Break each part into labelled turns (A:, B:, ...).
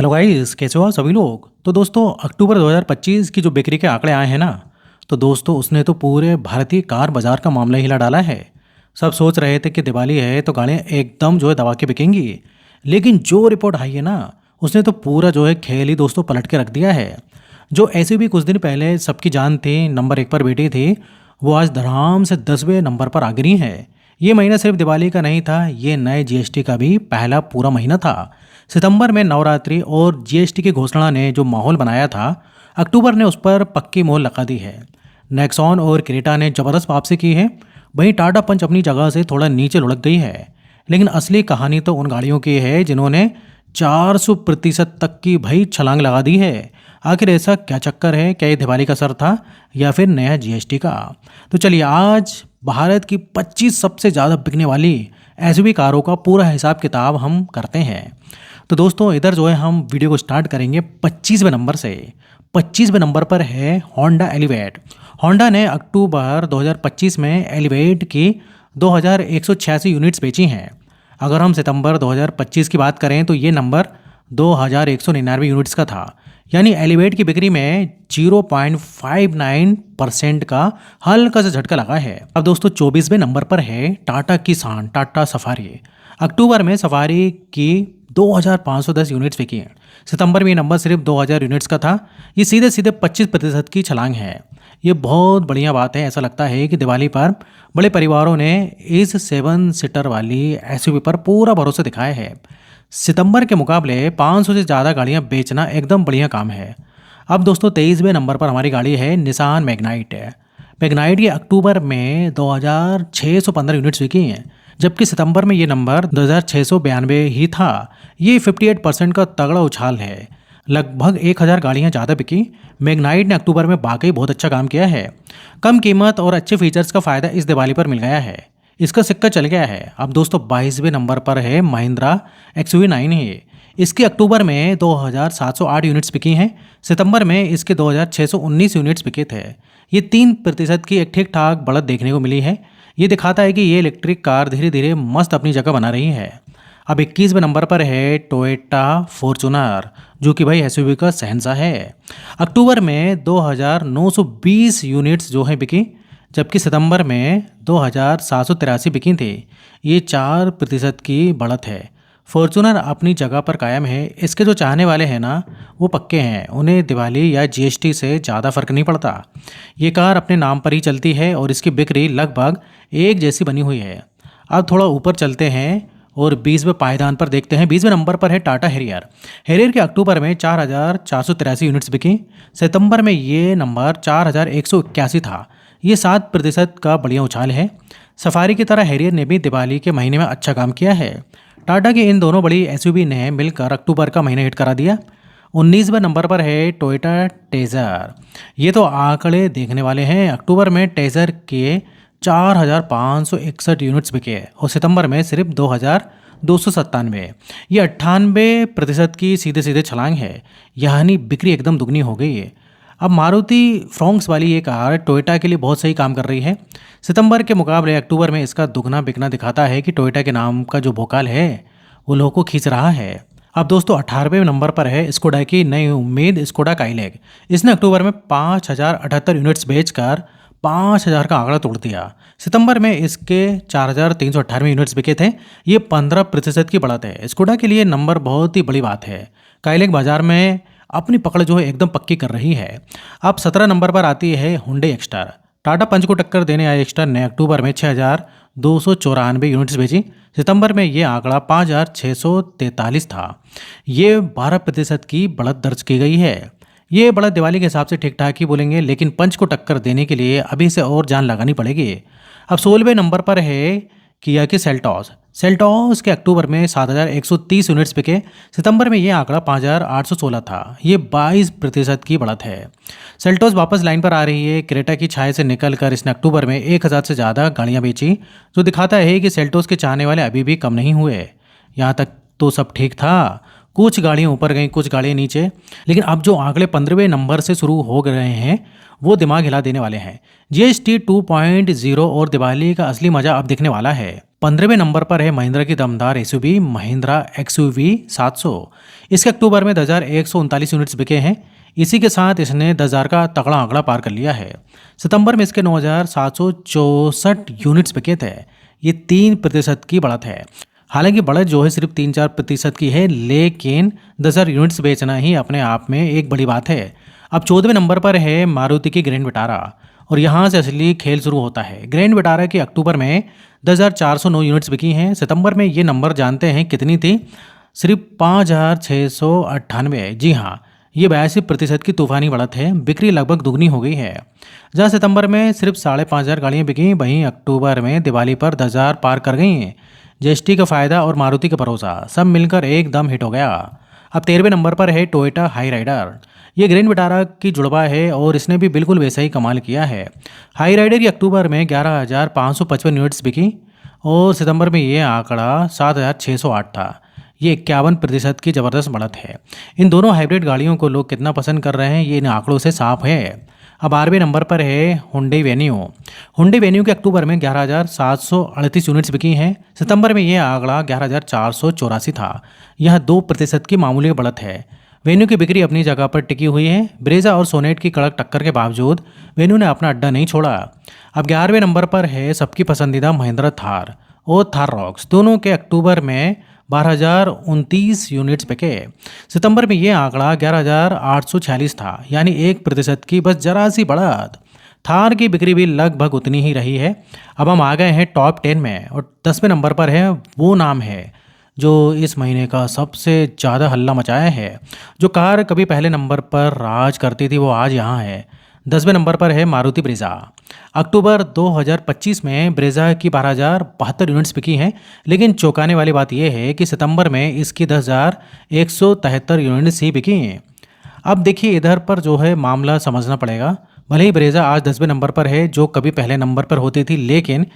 A: Hello guys, कैसे हो आप सभी लोग। तो दोस्तों, अक्टूबर 2025 की जो बिक्री के आंकड़े आए हैं ना, तो दोस्तों उसने तो पूरे भारतीय कार बाजार का मामला हिला डाला है। सब सोच रहे थे कि दिवाली है तो गाड़ियाँ एकदम जो है दबा के बिकेंगी, लेकिन जो रिपोर्ट आई है ना, उसने तो पूरा जो है खेल ही दोस्तों पलट के रख दिया है। जो ऐसे भी कुछ दिन पहले सबकी जान थी, नंबर 1 पर बैठी थी, वो आज धड़ाम से 10वें नंबर पर आ गिरी है। ये महीना सिर्फ दिवाली का नहीं था, ये नए जीएसटी का भी पहला पूरा महीना था। सितंबर में नवरात्रि और जीएसटी की घोषणा ने जो माहौल बनाया था, अक्टूबर ने उस पर पक्की मोहर लगा दी है। नेक्सॉन और क्रेटा ने जबरदस्त वापसी की है। वहीं टाटा पंच अपनी जगह से थोड़ा नीचे लुढ़क गई है। लेकिन असली कहानी तो उन गाड़ियों की है जिन्होंने 400% तक की भाई छलांग लगा दी है। आखिर ऐसा क्या चक्कर है? क्या ये दिवाली का असर था या फिर नया जीएसटी का? तो चलिए आज भारत की 25 सबसे ज़्यादा बिकने वाली एसयूवी कारों का पूरा हिसाब किताब हम करते हैं। तो दोस्तों इधर जो है हम वीडियो को स्टार्ट करेंगे 25वें नंबर से। 25वें नंबर पर है होंडा एलिवेट। होंडा ने अक्टूबर 2025 में एलिवेट की 2186 यूनिट्स बेची हैं। अगर हम सितंबर 2025 की बात करें तो ये नंबर 2199 यूनिट्स का था। यानी एलिवेट की बिक्री में 0.59% का हल्का सा झटका लगा है। अब दोस्तों 24वें नंबर पर है टाटा किसान, टाटा सफारी। अक्टूबर में सफारी की 2510 यूनिट्स बिकी हैं। सितंबर में ये नंबर सिर्फ 2000 यूनिट्स का था। ये सीधे सीधे 25% की छलांग है। ये बहुत बढ़िया बात है। ऐसा लगता है कि दिवाली पर बड़े परिवारों ने इस 7 सीटर वाली एसयूवी पर पूरा भरोसा दिखाया है। सितंबर के मुकाबले 500 से ज़्यादा गाड़ियाँ बेचना एकदम बढ़िया काम है। अब दोस्तों 23वें नंबर पर हमारी गाड़ी है निसान मैग्नाइट। मैग्नाइट ये अक्टूबर में 2615 यूनिट्स बिकी हैं, जबकि सितंबर में ये नंबर 2692 ही था। ये 58% का तगड़ा उछाल है। लगभग 1000 गाड़ियाँ ज़्यादा बिकी। मैग्नाइट ने अक्टूबर में वाकई बहुत अच्छा काम किया है। कम कीमत और अच्छे फीचर्स का फ़ायदा इस दिवाली पर मिल गया है। इसका सिक्का चल गया है। अब दोस्तों 22वें नंबर पर है महिंद्रा XUV9 है। इसके अक्टूबर में 2708 यूनिट्स बिकी हैं। सितंबर में इसके 2619 यूनिट्स बिके थे। ये 3% की एक ठीक ठाक बढ़त देखने को मिली है। ये दिखाता है कि ये इलेक्ट्रिक कार धीरे धीरे मस्त अपनी जगह बना रही है। अब 21वें नंबर पर है टोयोटा फॉर्च्यूनर, जो कि भाई एसयूवी का शहंशाह है। अक्टूबर में 2920 यूनिट्स जो है बिकी, जबकि सितंबर में 2783 बिकी थी। ये 4% की बढ़त है। फॉर्च्यूनर अपनी जगह पर कायम है। इसके जो चाहने वाले हैं ना, वो पक्के हैं। उन्हें दिवाली या जीएसटी से ज़्यादा फर्क नहीं पड़ता। ये कार अपने नाम पर ही चलती है और इसकी बिक्री लगभग एक जैसी बनी हुई है। अब थोड़ा ऊपर चलते हैं और 20वें पायदान पर देखते हैं। 20वें नंबर पर है टाटा हैरियर। हैरियर के अक्टूबर में 4483 यूनिट्स बिकी। सितंबर में ये नंबर 4181 था। ये 7% का बढ़िया उछाल है। सफारी की तरह हैरियर ने भी दिवाली के महीने में अच्छा काम किया है। टाटा की इन दोनों बड़ी एसयूवी ने मिलकर अक्टूबर का महीना हिट करा दिया। 19वें नंबर पर है टोयोटा टेजर। ये तो आंकड़े देखने वाले हैं। अक्टूबर में टेजर के 4561 यूनिट्स बिके और सितंबर में सिर्फ 2297। ये 98% की सीधे सीधे छलांग है। यानी बिक्री एकदम दुगनी हो गई है। अब मारुति फ्रोंक्स वाली ये कार टोयोटा के लिए बहुत सही काम कर रही है। सितंबर के मुकाबले अक्टूबर में इसका दुगना बिकना दिखाता है कि टोयोटा के नाम का जो भोकाल है वो लोगों को खींच रहा है। अब दोस्तों 18वें नंबर पर है स्कोडा की नई उम्मीद स्कोडा काइलैक। इसने अक्टूबर में 5078 यूनिट्स बेचकर 5000 का आंकड़ा तोड़ दिया। सितंबर में इसके 4398 यूनिट्स बिके थे। ये 15% की बढ़त है। स्कोडा के लिए नंबर बहुत ही बड़ी बात है। काइलैक बाजार में अपनी पकड़ जो है एकदम पक्की कर रही है। अब 17 नंबर पर आती है हुंडई एक्स्टर। टाटा पंच को टक्कर देने आए एक्स्टर ने अक्टूबर में 6294 यूनिट्स बेची। सितंबर में ये आंकड़ा 5643 था। ये 12% की बढ़त दर्ज की गई है। ये बढ़त दिवाली के हिसाब से ठीक ठाक ही बोलेंगे, लेकिन पंच को टक्कर देने के लिए अभी से और जान लगानी पड़ेगी। अब 16वें नंबर पर है किया की सेल्टॉस। सेल्टॉस के अक्टूबर में 7130 यूनिट्स बिके। सितंबर में ये आंकड़ा 5816 था। ये 22% की बढ़त है। सेल्टॉस वापस लाइन पर आ रही है। क्रेटा की छाया से निकलकर इसने अक्टूबर में 1000 से ज़्यादा गाड़ियाँ बेची, जो दिखाता है कि सेल्टॉस के चाहने वाले अभी भी कम नहीं हुए। यहाँ तक तो सब ठीक था। कुछ गाड़ियाँ ऊपर गईं, कुछ गाड़ियाँ नीचे, लेकिन अब जो आंकड़े 15वें नंबर से शुरू हो गए हैं वो दिमाग हिला देने वाले हैं। जीएसटी 2.0 और दिवाली का असली मजा अब दिखने वाला है। 15वें नंबर पर है महिंद्रा की दमदार एसयूवी महिंद्रा एक्सयूवी 700। इसके अक्टूबर में 10,139 यूनिट्स बिके हैं। इसी के साथ इसने 10,000 का तगड़ा आंकड़ा पार कर लिया है। सितंबर में इसके 9,764 यूनिट्स बिके थे। ये 3% की बढ़त है। हालांकि बढ़त जो है सिर्फ 3-4% की है, लेकिन 10,000 यूनिट्स बेचना ही अपने आप में एक बड़ी बात है। अब 14वें नंबर पर है मारुति की ग्रैंड विटारा और यहाँ से असली खेल शुरू होता है। ग्रैंड विटारा की अक्टूबर में 10,409 यूनिट्स बिकी हैं। सितंबर में ये नंबर जानते हैं कितनी थी? सिर्फ 5,698। जी हाँ, ये 82% की तूफानी बढ़त है। बिक्री लगभग दुगनी हो गई है। जहाँ सितंबर में सिर्फ 5,500 गाड़ियाँ बिकी, वहीं अक्टूबर में दिवाली पर 10,000 पार कर गई हैं। जीएसटी का फायदा और मारुति का भरोसा सब मिलकर एकदम हिट हो गया। अब 13वें नंबर पर है टोयोटा हाई राइडर। ये ग्रैंड विटारा की जुड़वा है और इसने भी बिल्कुल वैसा ही कमाल किया है। हाई राइडर की अक्टूबर में 11,555 यूनिट्स बिकी और सितंबर में ये आंकड़ा 7,608 था। ये 51% की ज़बरदस्त बढ़त है। इन दोनों हाइब्रिड गाड़ियों को लोग कितना पसंद कर रहे हैं, ये इन आंकड़ों से साफ है। अब 12वें नंबर पर है हुंडई वेन्यू। हुंडई वेन्यू के अक्टूबर में 11,738 यूनिट्स बिकी हैं। सितंबर में ये आंकड़ा 11,484 था। यह 2% की मामूली बढ़त है। वेन्यू की बिक्री अपनी जगह पर टिकी हुई है। ब्रेजा और सोनेट की कड़क टक्कर के बावजूद वेन्यू ने अपना अड्डा नहीं छोड़ा। अब 11वें नंबर पर है सबकी पसंदीदा महिंद्रा थार और थार रॉक्स। दोनों के अक्टूबर में 12,029 यूनिट्स बिके। सितंबर में ये आंकड़ा 11,846 था, यानी 1% की बस जरा सी बढ़त। थार की बिक्री भी लगभग उतनी ही रही है। अब हम आ गए हैं टॉप 10 में और 10वें नंबर पर है वो नाम है जो इस महीने का सबसे ज़्यादा हल्ला मचाया है। जो कार कभी पहले नंबर पर राज करती थी वो आज यहाँ है। 10वें नंबर पर है मारुति ब्रेजा। अक्टूबर 2025 में ब्रेजा की 12,072 यूनिट्स बिकी हैं, लेकिन चौंकाने वाली बात यह है कि सितंबर में इसकी 10,173 यूनिट्स ही बिकी हैं। अब देखिए इधर पर जो है मामला समझना पड़ेगा। भले ही ब्रेजा आज 10वें नंबर पर है जो कभी पहले नंबर पर होती थी, लेकिन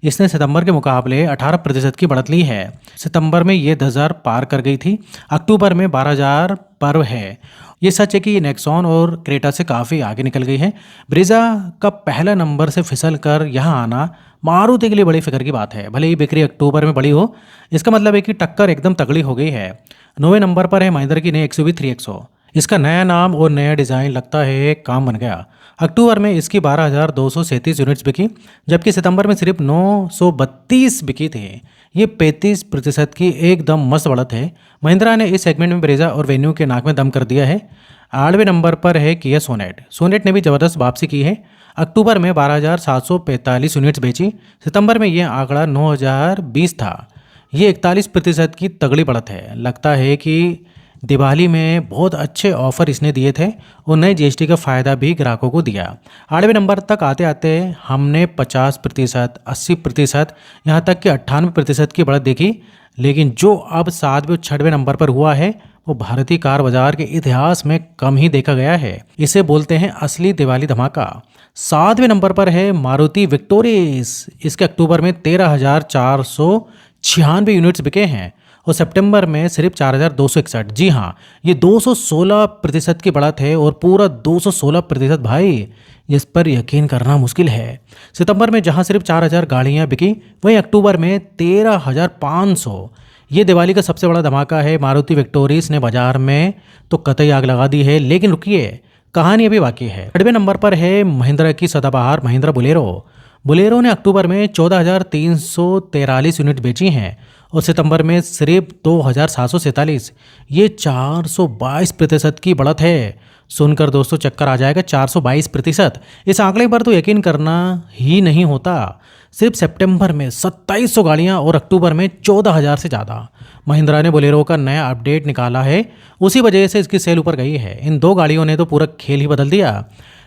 A: इसने सितंबर के मुकाबले 18% की बढ़त ली है। सितंबर में ये 10,000 पार कर गई थी। अक्टूबर में 12,000 पर है। ये सच है कि ये नेक्सॉन और क्रेटा से काफ़ी आगे निकल गई है। ब्रेजा का पहला नंबर से फिसल कर यहाँ आना मारुति के लिए बड़ी फिक्र की बात है। भले ही बिक्री अक्टूबर में बड़ी हो, इसका मतलब है कि टक्कर एकदम तगड़ी हो गई है। 9वें नंबर पर है महिंद्रा की नई एक्सयूवी 3XO। इसका नया नाम और नया डिज़ाइन लगता है काम बन गया। अक्टूबर में इसकी 12,237 यूनिट्स बिकी, जबकि सितंबर में सिर्फ 932 बिकी थी। ये 35% की एकदम मस्त बढ़त है। महिंद्रा ने इस सेगमेंट में ब्रेजा और वेन्यू के नाक में दम कर दिया है। 8वें नंबर पर है किया सोनेट। सोनेट ने भी ज़बरदस्त वापसी की है। अक्टूबर में 12,745 यूनिट्स बेची। सितंबर में ये आंकड़ा 9,020 था। ये 41% की तगड़ी बढ़त है। लगता है कि दिवाली में बहुत अच्छे ऑफर इसने दिए थे और नए जीएसटी का फ़ायदा भी ग्राहकों को दिया। 8वें नंबर तक आते आते हमने 50%, 80%, यहाँ तक कि 98% की बढ़त देखी। लेकिन जो अब 7वें और 6वें नंबर पर हुआ है वो भारतीय कार बाजार के इतिहास में कम ही देखा गया है। इसे बोलते हैं असली दिवाली धमाका। 7वें नंबर पर है मारुति विक्टोरिस। इसके अक्टूबर में 13,496 यूनिट्स बिके हैं और सितंबर में सिर्फ 4,261। जी हाँ, ये 216% की बढ़त है और पूरा 216% भाई, इस पर यकीन करना मुश्किल है। सितंबर में जहां सिर्फ 4,000 गाड़ियां बिकी, वहीं अक्टूबर में 13,500। ये दिवाली का सबसे बड़ा धमाका है। मारुति विक्टोरिस ने बाजार में तो कतई आग लगा दी है, लेकिन रुकिए, कहानी अभी बाकी है। 8वें नंबर पर है महिंद्रा की सदाबहार महिंद्रा बोलेरो। बोलेरो ने अक्टूबर में 14,343 यूनिट बेची हैं और सितंबर में सिर्फ 2,747। ये 422% की बढ़त है। सुनकर दोस्तों चक्कर आ जाएगा, 422%। इस आंकड़े पर तो यकीन करना ही नहीं होता। सिर्फ सितंबर में 2,700 गाड़ियां और अक्टूबर में 14,000 से ज़्यादा। महिंद्रा ने बोलेरो का नया अपडेट निकाला है, उसी वजह से इसकी सेल ऊपर गई है। इन दो गाड़ियों ने तो पूरा खेल ही बदल दिया।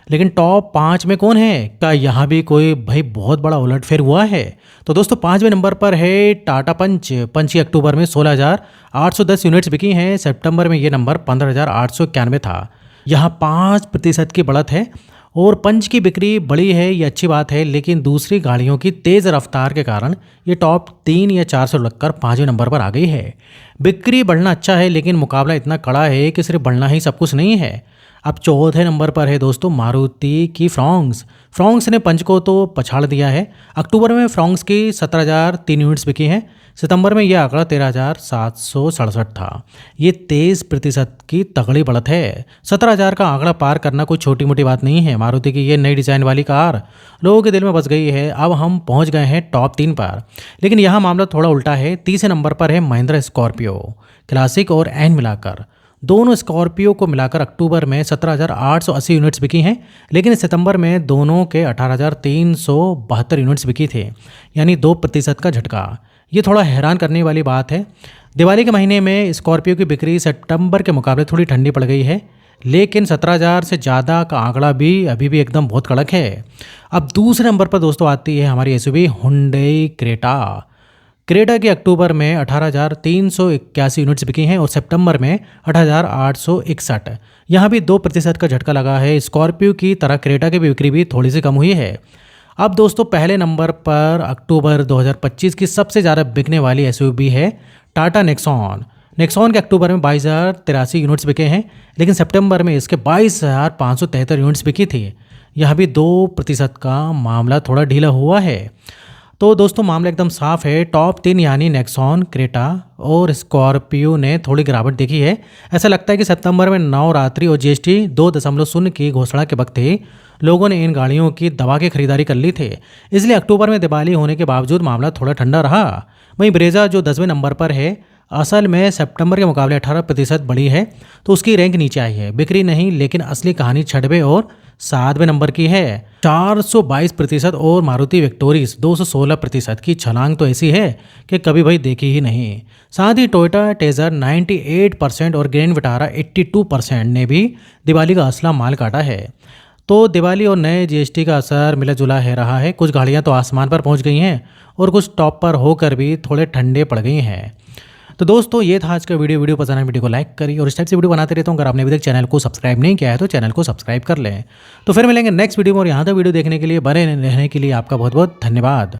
A: लेकिन टॉप 5 में कौन है? क्या यहाँ भी कोई भाई बहुत बड़ा उलटफेर हुआ है? तो दोस्तों 5वें नंबर पर है टाटा पंच। पंच की अक्टूबर में 16,810 यूनिट्स बिकी हैं। सितंबर में ये नंबर 15,891 था। यहाँ 5% की बढ़त है और पंच की बिक्री बड़ी है, ये अच्छी बात है, लेकिन दूसरी गाड़ियों की तेज़ रफ्तार के कारण ये टॉप 3 या 4 से लगकर 5वें नंबर पर आ गई है। बिक्री बढ़ना अच्छा है, लेकिन मुकाबला इतना कड़ा है कि सिर्फ बढ़ना ही सब कुछ नहीं है। अब चौथे नंबर पर है दोस्तों मारुति की फ्रॉन्क्स। फ्रॉन्क्स ने पंच को तो पछाड़ दिया है। अक्टूबर में फ्रॉन्क्स की 17,003 यूनिट्स बिकी हैं। सितंबर में यह आंकड़ा 13,767 था। ये 23% की तगड़ी बढ़त है। 17,000 का आंकड़ा पार करना कोई छोटी मोटी बात नहीं है। मारुति की ये नई डिज़ाइन वाली कार लोगों के दिल में बस गई है। अब हम पहुंच गए हैं टॉप 3 पर, लेकिन यहाँ मामला थोड़ा उल्टा है। तीसरे नंबर पर है महिंद्रा स्कॉर्पियो क्लासिक और एन मिलाकर। दोनों स्कॉर्पियो को मिलाकर अक्टूबर में 17,880 यूनिट्स बिकी हैं, लेकिन सितंबर में दोनों के 18,372 यूनिट्स बिकी थे, यानी 2% का झटका। ये थोड़ा हैरान करने वाली बात है। दिवाली के महीने में स्कॉर्पियो की बिक्री सितंबर के मुकाबले थोड़ी ठंडी पड़ गई है, लेकिन 17,000 से ज़्यादा का आंकड़ा भी अभी भी एकदम बहुत कड़क है। अब दूसरे नंबर पर दोस्तों आती है हमारी एसयूवी हुंडई क्रेटा। क्रेटा की अक्टूबर में 18,381 यूनिट्स बिकी हैं और सितंबर में 8,861। यहाँ भी 2% का झटका लगा है। स्कॉर्पियो की तरह क्रेटा की बिक्री भी थोड़ी सी कम हुई है। अब दोस्तों पहले नंबर पर अक्टूबर 2025 की सबसे ज़्यादा बिकने वाली एसयूवी है टाटा नेक्सॉन। नेक्सॉन के अक्टूबर में 22,083 यूनिट्स बिके हैं, लेकिन सितंबर में इसके 22,573 यूनिट्स बिकी थी। यह भी 2% का मामला थोड़ा ढीला हुआ है। तो दोस्तों मामला एकदम साफ है। टॉप 3 यानी नेक्सॉन, क्रेटा और स्कॉर्पियो ने थोड़ी गिरावट देखी है। ऐसा लगता है कि सितंबर में नवरात्रि और जीएसटी 2.0 की घोषणा के वक्त ही लोगों ने इन गाड़ियों की दबा के खरीदारी कर ली थी, इसलिए अक्टूबर में दिवाली होने के बावजूद मामला थोड़ा ठंडा रहा। वहीं ब्रेजा जो 10वें नंबर पर है, असल में सितंबर के मुकाबले 18% बढ़ी है, तो उसकी रैंक नीचे आई है। बिक्री नहीं, लेकिन असली कहानी 6वें और 7वें नंबर की है। 422% और मारुति विक्टोरिस 216% की छलांग तो ऐसी है कि कभी भाई देखी ही नहीं। साथ ही टोयोटा टेजर 98% और ग्रैंड विटारा 82% ने भी दिवाली का असला माल काटा है। तो दिवाली और नए जीएसटी का असर मिला जुला है रहा है। कुछ गाड़ियां तो आसमान पर पहुंच गई हैं और कुछ टॉप पर होकर भी थोड़े ठंडे पड़ गई हैं। तो दोस्तों ये था आज का वीडियो पसंद है वीडियो को लाइक करिए और इस टाइप से वीडियो बनाते रहता हूँ। अगर आपने अभी तक चैनल को सब्सक्राइब नहीं किया है तो चैनल को सब्सक्राइब कर लें। तो फिर मिलेंगे नेक्स्ट वीडियो में, और यहाँ तक वीडियो देखने के लिए, बने रहने के लिए आपका बहुत बहुत धन्यवाद।